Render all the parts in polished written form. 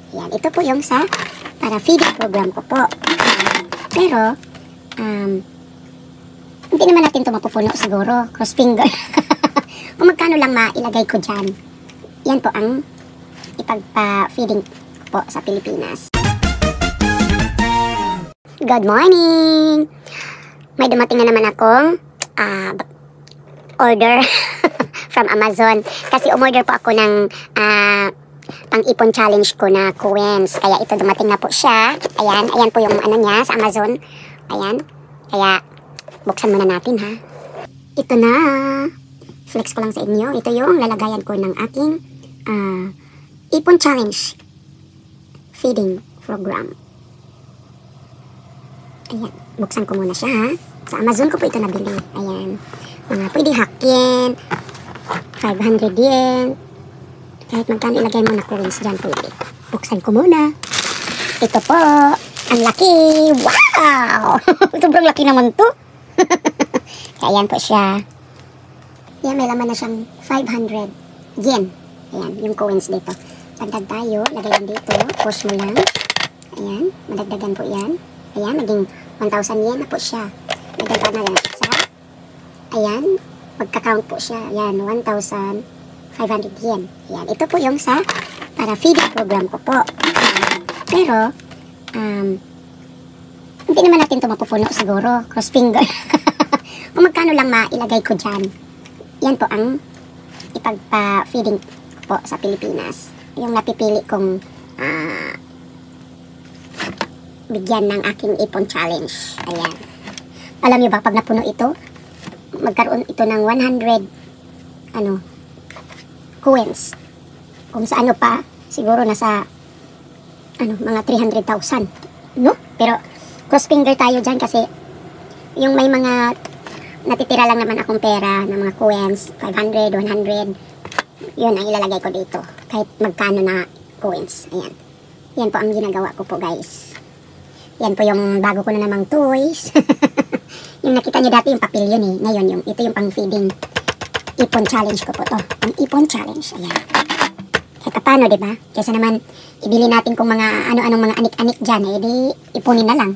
Ayan, ito po yung sa para feeding program ko po. Pero, hindi naman natin ito mapupuno siguro. Cross finger. Kung magkano lang mailagay ko dyan. Yan po ang ipagpa-feeding ko po sa Pilipinas. Good morning! May dumating na naman akong order from Amazon. Kasi umorder po ako ng pang-ipon challenge ko na coins. Kaya ito dumating na po siya. Ayan, ayan po yung ano niya sa Amazon. Ayan. Kaya buksan muna natin ha. Ito na. Flex ko lang sa inyo. Ito yung lalagayan ko ng aking ipon challenge feeding program. Ayan. Buksan ko muna siya ha. Sa Amazon ko po ito nabili. Ayan. Mga pwede hakin. 500 yen. Kahit magkano ilagay mo na coins dyan pwede. Buksan ko muna. Ito po. Ang laki. Wow! Sobrang laki naman to. Ayan po siya. Yan, may laman na siyang 500 yen. Ayan, yung coins dito. Dagdag tayo. Lagay yan dito. Push mo lang. Ayan. Madagdagan po yan. Ayan, naging 1,000 yen na po siya. Dagdag na yan sa. Ayan. Magka-count po siya. Ayan, 1,500 yen. Ayan, ito po yung sa para feeding program ko po. Pero, hindi naman natin ito mapupuno siguro. Cross finger. Kung magkano lang mailagay ko dyan. Yan po ang ipagpa-feeding ko po sa Pilipinas. Yung napipili kong bigyan ng aking ipon challenge. Ayan. Alam nyo ba, pag napuno ito, magkaroon ito ng 100 coins. Kung sa ano pa, siguro nasa mga 300,000. No? Pero cross finger tayo dyan kasi yung may mga natitira lang naman akong pera ng mga coins, 500, 100. Yun ang ilalagay ko dito. Kahit magkano na coins. Ayan. Yan po ang ginagawa ko po guys. Yan po yung bago ko na namang toys. Yung nakita nyo dati yung papel yun eh. Ngayon ito yung pang feeding ipon challenge ko po to. Ang ipon challenge. Ayan. Kahit paano diba? Kaysa naman ibili natin kung mga ano-anong mga anik-anik dyan eh. Di ipunin na lang.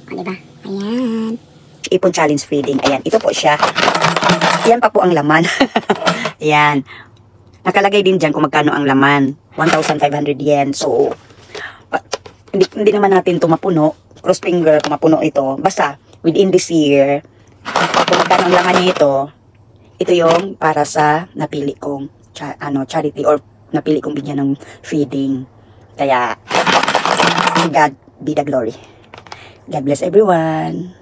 O diba? Ayan. Ipon challenge feeding. Ayan. Ito po siya. Yan pa po ang laman. Ayan. Nakalagay din dyan kung magkano ang laman. 1,500 yen. So, hindi naman natin ito mapuno. Cross finger kung mapuno ito. Basta, within this year, kung magkano ang laman nito, ito yung para sa napili kong charity or napili kong bigyan ng feeding. Kaya, God be the glory. God bless everyone.